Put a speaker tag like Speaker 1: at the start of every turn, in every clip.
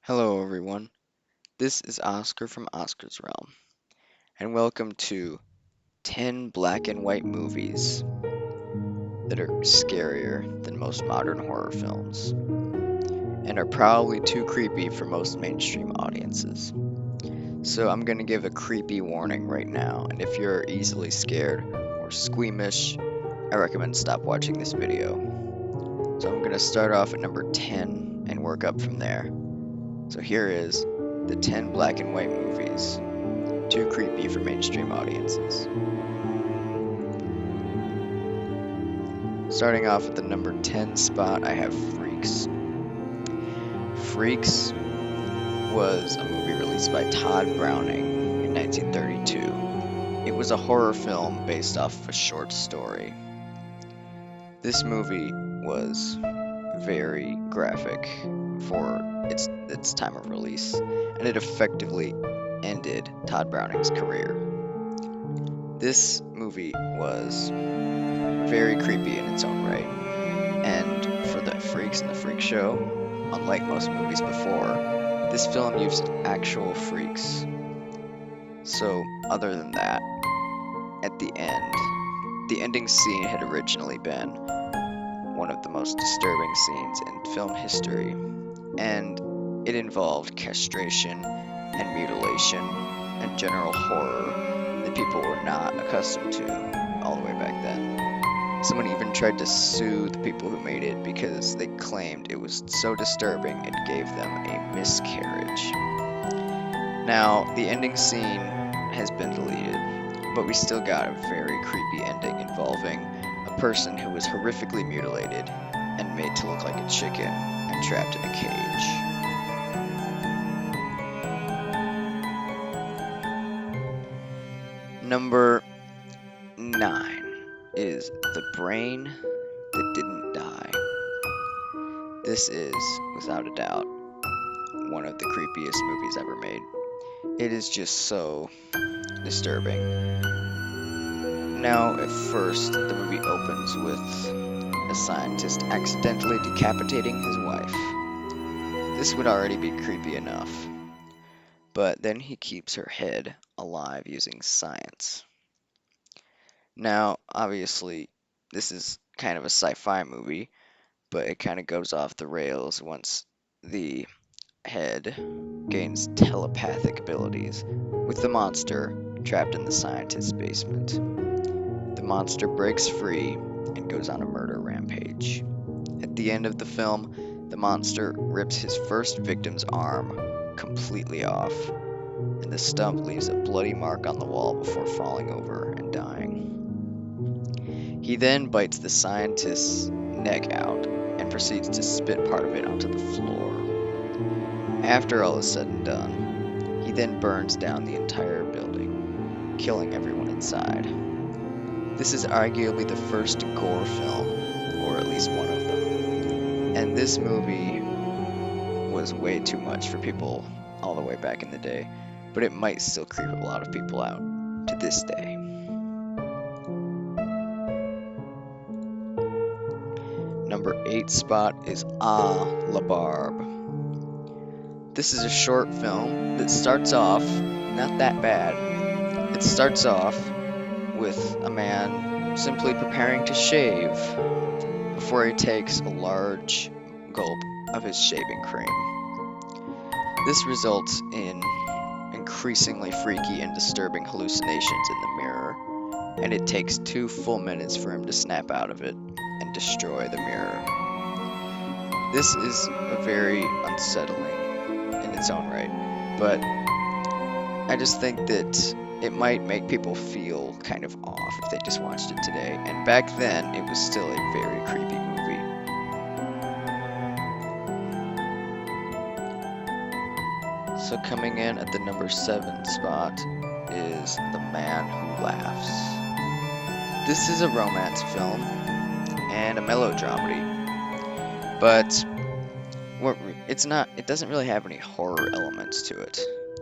Speaker 1: Hello everyone, this is Oscar from Oscar's Realm, and welcome to 10 black and white movies that are scarier than most modern horror films, and are probably too creepy for most mainstream audiences. So I'm going to give a creepy warning right now, and if you're easily scared or squeamish, I recommend stop watching this video. So I'm going to start off at number 10 and work up from there. So here is the 10 black and white movies too creepy for mainstream audiences. Starting off at the number 10 spot, I have Freaks. Freaks was a movie released by Todd Browning in 1932. It was a horror film based off of a short story. This movie was very graphic for its time of release, and it effectively ended Todd Browning's career. This movie was very creepy in its own right, and for the freaks in the freak show, unlike most movies before, this film used actual freaks. So, other than that, at the end, the ending scene had originally been one of the most disturbing scenes in film history, and it involved castration and mutilation and general horror that people were not accustomed to all the way back then. Someone even tried to sue the people who made it because they claimed it was so disturbing it gave them a miscarriage. Now, the ending scene has been deleted, but we still got a very creepy ending involving a person who was horrifically mutilated and made to look like a chicken and trapped in a cage. Number 9 is The Brain That Didn't Die. This is, without a doubt, one of the creepiest movies ever made. It is just so disturbing. Now, at first, the movie opens with a scientist accidentally decapitating his wife. This would already be creepy enough. But then he keeps her head alive using science. Now, obviously, this is kind of a sci-fi movie, but it kind of goes off the rails once the head gains telepathic abilities with the monster trapped in the scientist's basement. The monster breaks free and goes on a murder rampage. At the end of the film, the monster rips his first victim's arm completely off, and the stump leaves a bloody mark on the wall before falling over and dying. He then bites the scientist's neck out and proceeds to spit part of it onto the floor. After all is said and done, he then burns down the entire building, killing everyone inside. This is arguably the first gore film, or at least one of them, and this movie was way too much for people all the way back in the day, but it might still creep a lot of people out to this day. Number 8 spot is Labarb. This is a short film that starts off not that bad. It starts off with a man simply preparing to shave before he takes a large gulp of his shaving cream. This results in increasingly freaky and disturbing hallucinations in the mirror, and it takes 2 full minutes for him to snap out of it and destroy the mirror. This is very unsettling in its own right, but I just think that it might make people feel kind of off if they just watched it today, and back then it was still a very creepy movie. So coming in at the number 7 spot is The Man Who Laughs. This is a romance film and a melodramedy, but it doesn't really have any horror elements to it.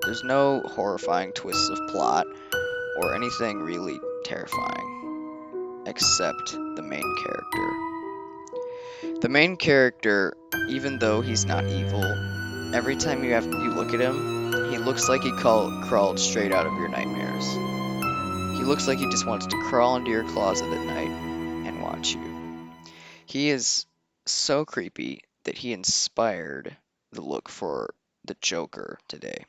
Speaker 1: There's no horrifying twists of plot or anything really terrifying, except the main character. The main character, even though he's not evil, every time you look at him, he looks like he crawled straight out of your nightmares. He looks like he just wants to crawl into your closet at night and watch you. He is so creepy that he inspired the look for the Joker today.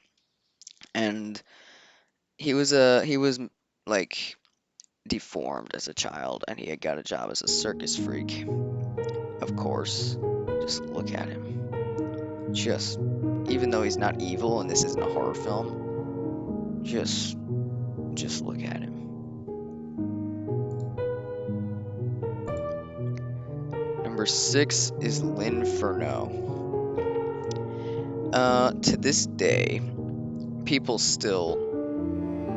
Speaker 1: And he was like deformed as a child, and he had got a job as a circus freak. Of course, just look at him. Just, even though he's not evil and this isn't a horror film, just look at him. Number 6 is Inferno. To this day, people still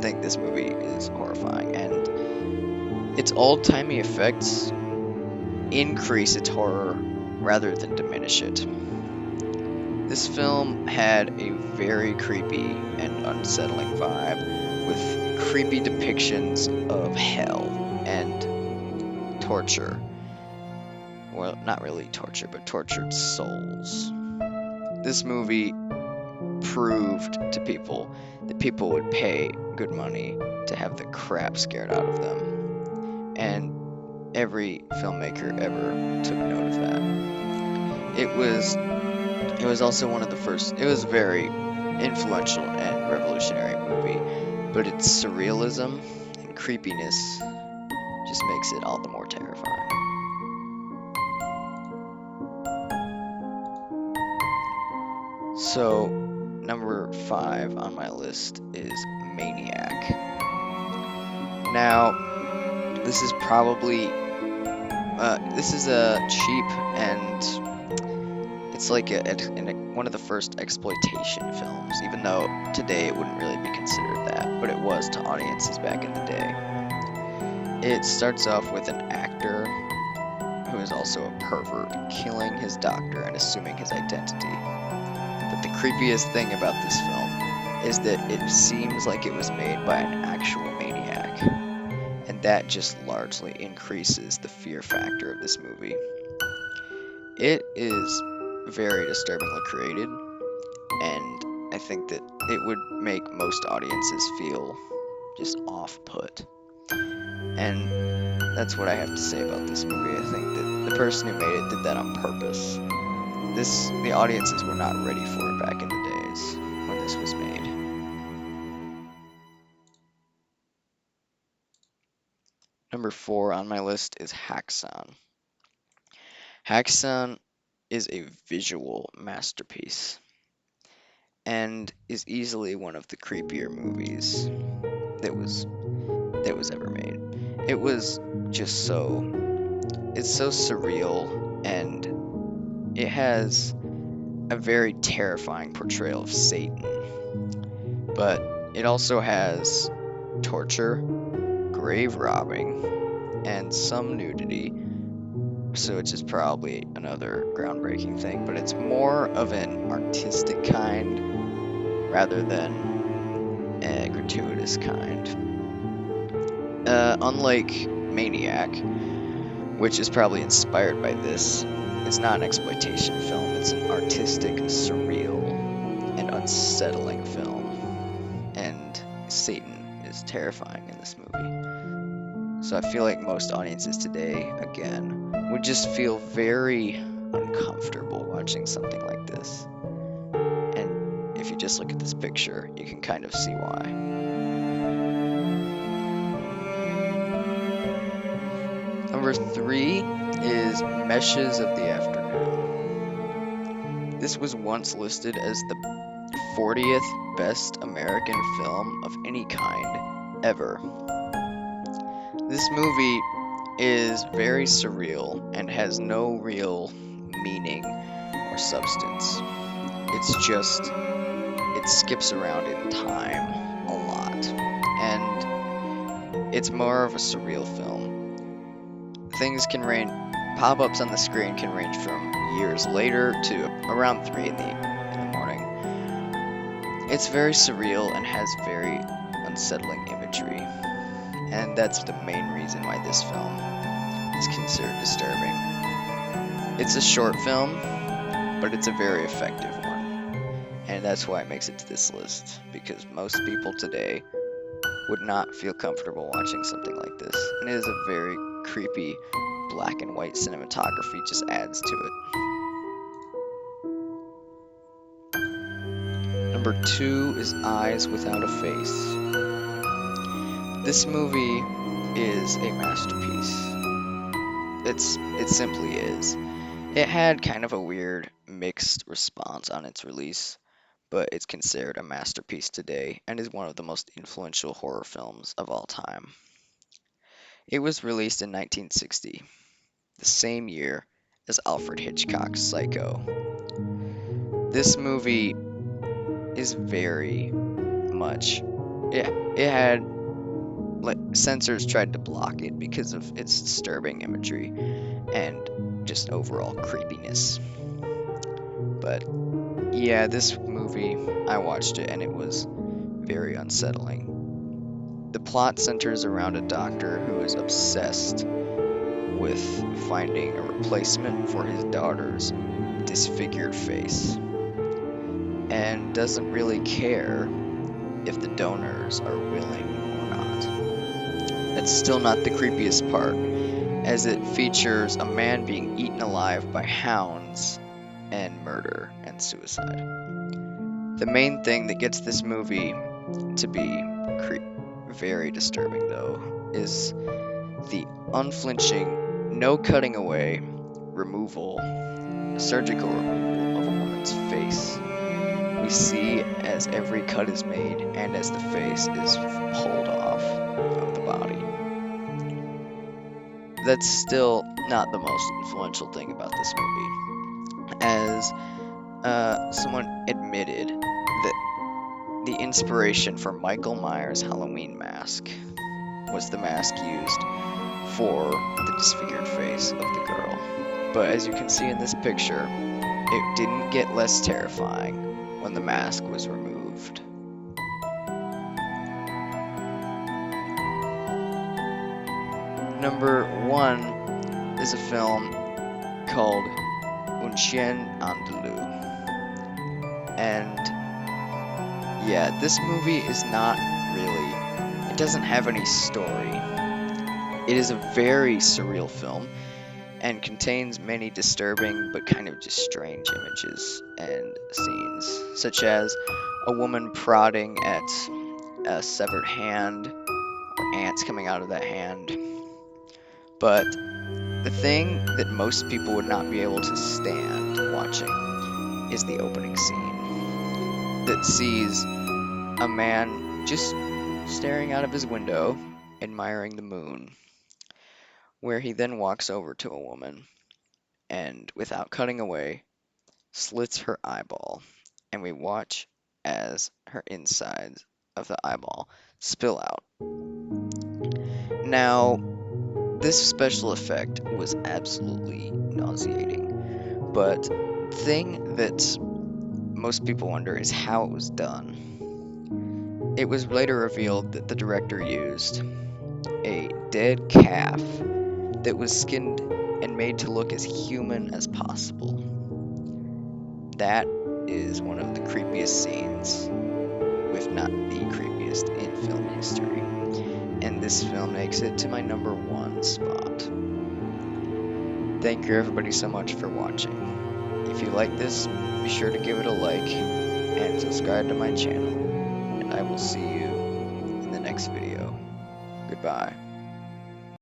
Speaker 1: think this movie is horrifying, and its old-timey effects increase its horror rather than diminish it. This film had a very creepy and unsettling vibe, with creepy depictions of hell and torture. Well, not really torture, but tortured souls. This movie proved to people that people would pay good money to have the crap scared out of them. And every filmmaker ever took note of that. It was also one of the first. It was a very influential and revolutionary movie, but its surrealism and creepiness just makes it all the more terrifying. So, number 5 on my list is Maniac. Now, this is probably this is a cheap, and it's like one of the first exploitation films, even though today it wouldn't really be considered that, but it was to audiences back in the day. It starts off with an actor who is also a pervert killing his doctor and assuming his identity. But the creepiest thing about this film is that it seems like it was made by an actual maniac, and that just largely increases the fear factor of this movie. It is very disturbingly created, and I think that it would make most audiences feel just off-put. And that's what I have to say about this movie. I think that the person who made it did that on purpose. The audiences were not ready for it back in the days when this was made. Number 4 on my list is Hacksaw. Hacksaw is a visual masterpiece and is easily one of the creepier movies that was ever made. It was just it's so surreal, and it has a very terrifying portrayal of Satan. But it also has torture, grave robbing, and some nudity, so it's just probably another groundbreaking thing, but it's more of an artistic kind rather than a gratuitous kind. Unlike Maniac, which is probably inspired by this, it's not an exploitation film, it's an artistic, surreal, and unsettling film. And Satan is terrifying in this movie. So I feel like most audiences today, again, would just feel very uncomfortable watching something like this. And if you just look at this picture, you can kind of see why. Number 3 is Meshes of the Afternoon. This was once listed as the 40th best American film of any kind ever. This movie is very surreal and has no real meaning or substance. It skips around in time a lot, and it's more of a surreal film. Pop-ups on the screen can range from years later to around 3 in the morning. It's very surreal and has very unsettling imagery, and that's the main reason why this film is considered disturbing. It's a short film, but it's a very effective one. and that's why it makes it to this list, because most people today would not feel comfortable watching something like this, and it is a very creepy black and white cinematography, just adds to it. Number 2 is Eyes Without a Face. This movie is a masterpiece. It simply is. It had kind of a weird mixed response on its release, but it's considered a masterpiece today and is one of the most influential horror films of all time. It was released in 1960, the same year as Alfred Hitchcock's Psycho. This movie is very much it had like censors tried to block it because of its disturbing imagery and just overall creepiness. But yeah, this movie, I watched it and it was very unsettling. The plot centers around a doctor who is obsessed with finding a replacement for his daughter's disfigured face and doesn't really care if the donors are willing or not. That's still not the creepiest part, as it features a man being eaten alive by hounds and murder and suicide. The main thing that gets this movie to be very disturbing, though, is the unflinching, no cutting away surgical removal of a woman's face. We see as every cut is made and as the face is pulled off of the body. That's still not the most influential thing about this movie, as someone admitted that the inspiration for Michael Myers' Halloween mask was the mask used for the disfigured face of the girl. But as you can see in this picture, it didn't get less terrifying when the mask was removed. Number 1 is a film called Un Chien Andalou. And yeah, this movie is not really, it doesn't have any story. It is a very surreal film and contains many disturbing but kind of just strange images and scenes, such as a woman prodding at a severed hand or ants coming out of that hand. But the thing that most people would not be able to stand watching is the opening scene that sees a man just staring out of his window, admiring the moon, where he then walks over to a woman and, without cutting away, slits her eyeball, and we watch as her insides of the eyeball spill out. Now, this special effect was absolutely nauseating, but the thing that most people wonder is how it was done. It was later revealed that the director used a dead calf that was skinned and made to look as human as possible. That is one of the creepiest scenes, if not the creepiest in film history. And this film makes it to my number 1 spot. Thank you everybody so much for watching. If you like this, be sure to give it a like and subscribe to my channel. And I will see you in the next video. Goodbye.